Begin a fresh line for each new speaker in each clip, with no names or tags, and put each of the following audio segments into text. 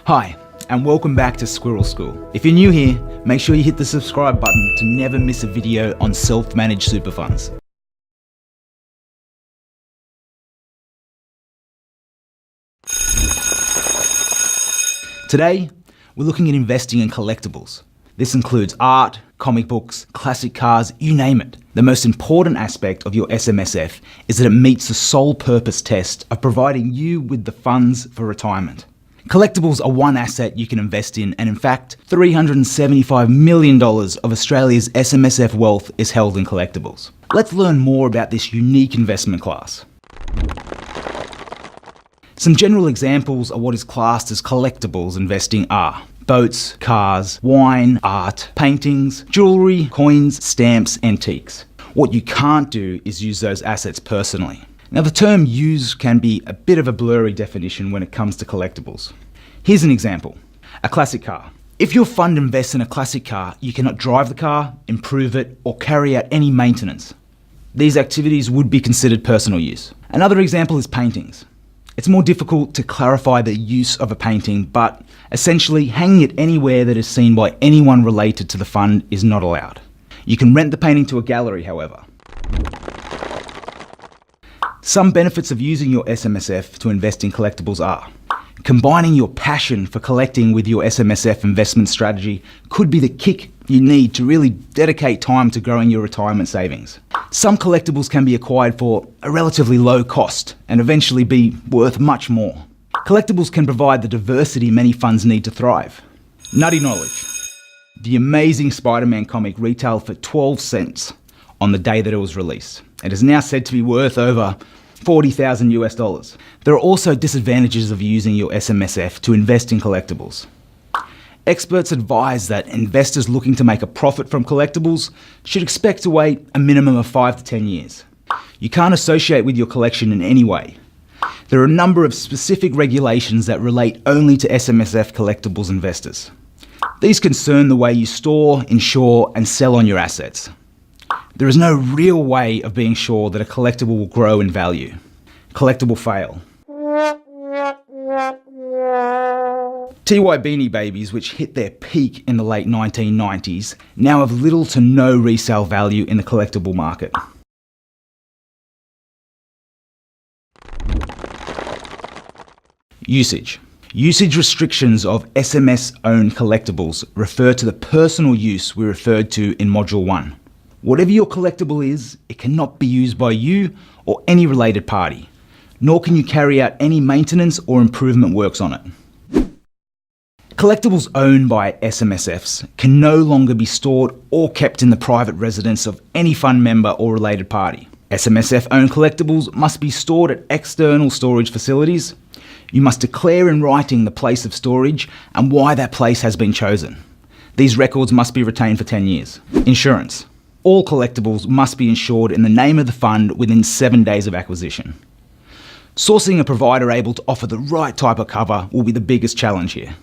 Hi, and welcome back to Squirrel School. If you're new here, make sure you hit the subscribe button to never miss a video on self-managed super funds. Today, we're looking at investing in collectibles. This includes art, comic books, classic cars, you name it. The most important aspect of your SMSF is that it meets the sole purpose test of providing you with the funds for retirement. Collectibles are one asset you can invest in, and in fact, $375 million of Australia's SMSF wealth is held in collectibles. Let's learn more about this unique investment class. Some general examples of what is classed as collectibles investing are boats, cars, wine, art, paintings, jewellery, coins, stamps, antiques. What you can't do is use those assets personally. Now, the term use can be a bit of a blurry definition when it comes to collectibles. Here's an example. A classic car. If your fund invests in a classic car, you cannot drive the car, improve it, or carry out any maintenance. These activities would be considered personal use. Another example is paintings. It's more difficult to clarify the use of a painting, but essentially hanging it anywhere that is seen by anyone related to the fund is not allowed. You can rent the painting to a gallery, however. Some benefits of using your SMSF to invest in collectibles are combining your passion for collecting with your SMSF investment strategy could be the kick you need to really dedicate time to growing your retirement savings. Some collectibles can be acquired for a relatively low cost and eventually be worth much more. Collectibles can provide the diversity many funds need to thrive. Nutty knowledge. The amazing Spider-Man comic retailed for 12 cents on the day that it was released. It is now said to be worth over $40,000 US. There are also disadvantages of using your SMSF to invest in collectibles. Experts advise that investors looking to make a profit from collectibles should expect to wait a minimum of 5 to 10 years. You can't associate with your collection in any way. There are a number of specific regulations that relate only to SMSF collectibles investors. These concern the way you store, insure, and sell on your assets. There is no real way of being sure that a collectible will grow in value. Collectible fail. TY Beanie Babies, which hit their peak in the late 1990s, now have little to no resale value in the collectible market. Usage. Usage restrictions of SMS-owned collectibles refer to the personal use we referred to in Module 1. Whatever your collectible is, it cannot be used by you or any related party, nor can you carry out any maintenance or improvement works on it. Collectibles owned by SMSFs can no longer be stored or kept in the private residence of any fund member or related party. SMSF-owned collectibles must be stored at external storage facilities. You must declare in writing the place of storage and why that place has been chosen. These records must be retained for 10 years. Insurance. All collectibles must be insured in the name of the fund within 7 days of acquisition. Sourcing a provider able to offer the right type of cover will be the biggest challenge here.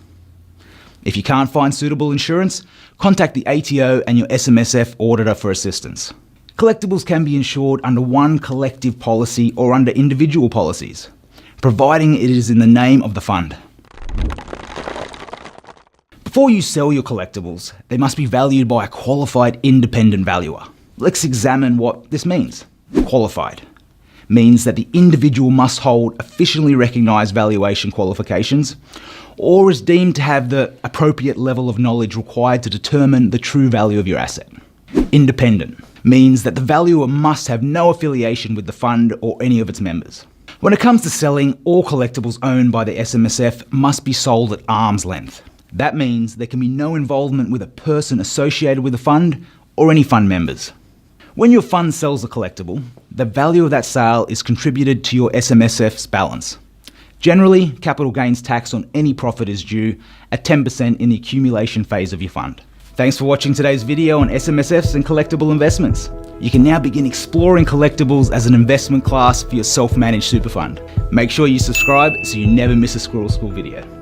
If you can't find suitable insurance, contact the ATO and your SMSF auditor for assistance. Collectibles can be insured under one collective policy or under individual policies, providing it is in the name of the fund. Before you sell your collectibles, they must be valued by a qualified independent valuer. Let's examine what this means. Qualified means that the individual must hold officially recognised valuation qualifications or is deemed to have the appropriate level of knowledge required to determine the true value of your asset. Independent means that the valuer must have no affiliation with the fund or any of its members. When it comes to selling, all collectibles owned by the SMSF must be sold at arm's length. That means there can be no involvement with a person associated with the fund or any fund members. When your fund sells a collectible, the value of that sale is contributed to your SMSF's balance. Generally, capital gains tax on any profit is due at 10% in the accumulation phase of your fund. Thanks for watching today's video on SMSFs and collectible investments. You can now begin exploring collectibles as an investment class for your self-managed super fund. Make sure you subscribe so you never miss a Squirrel School video.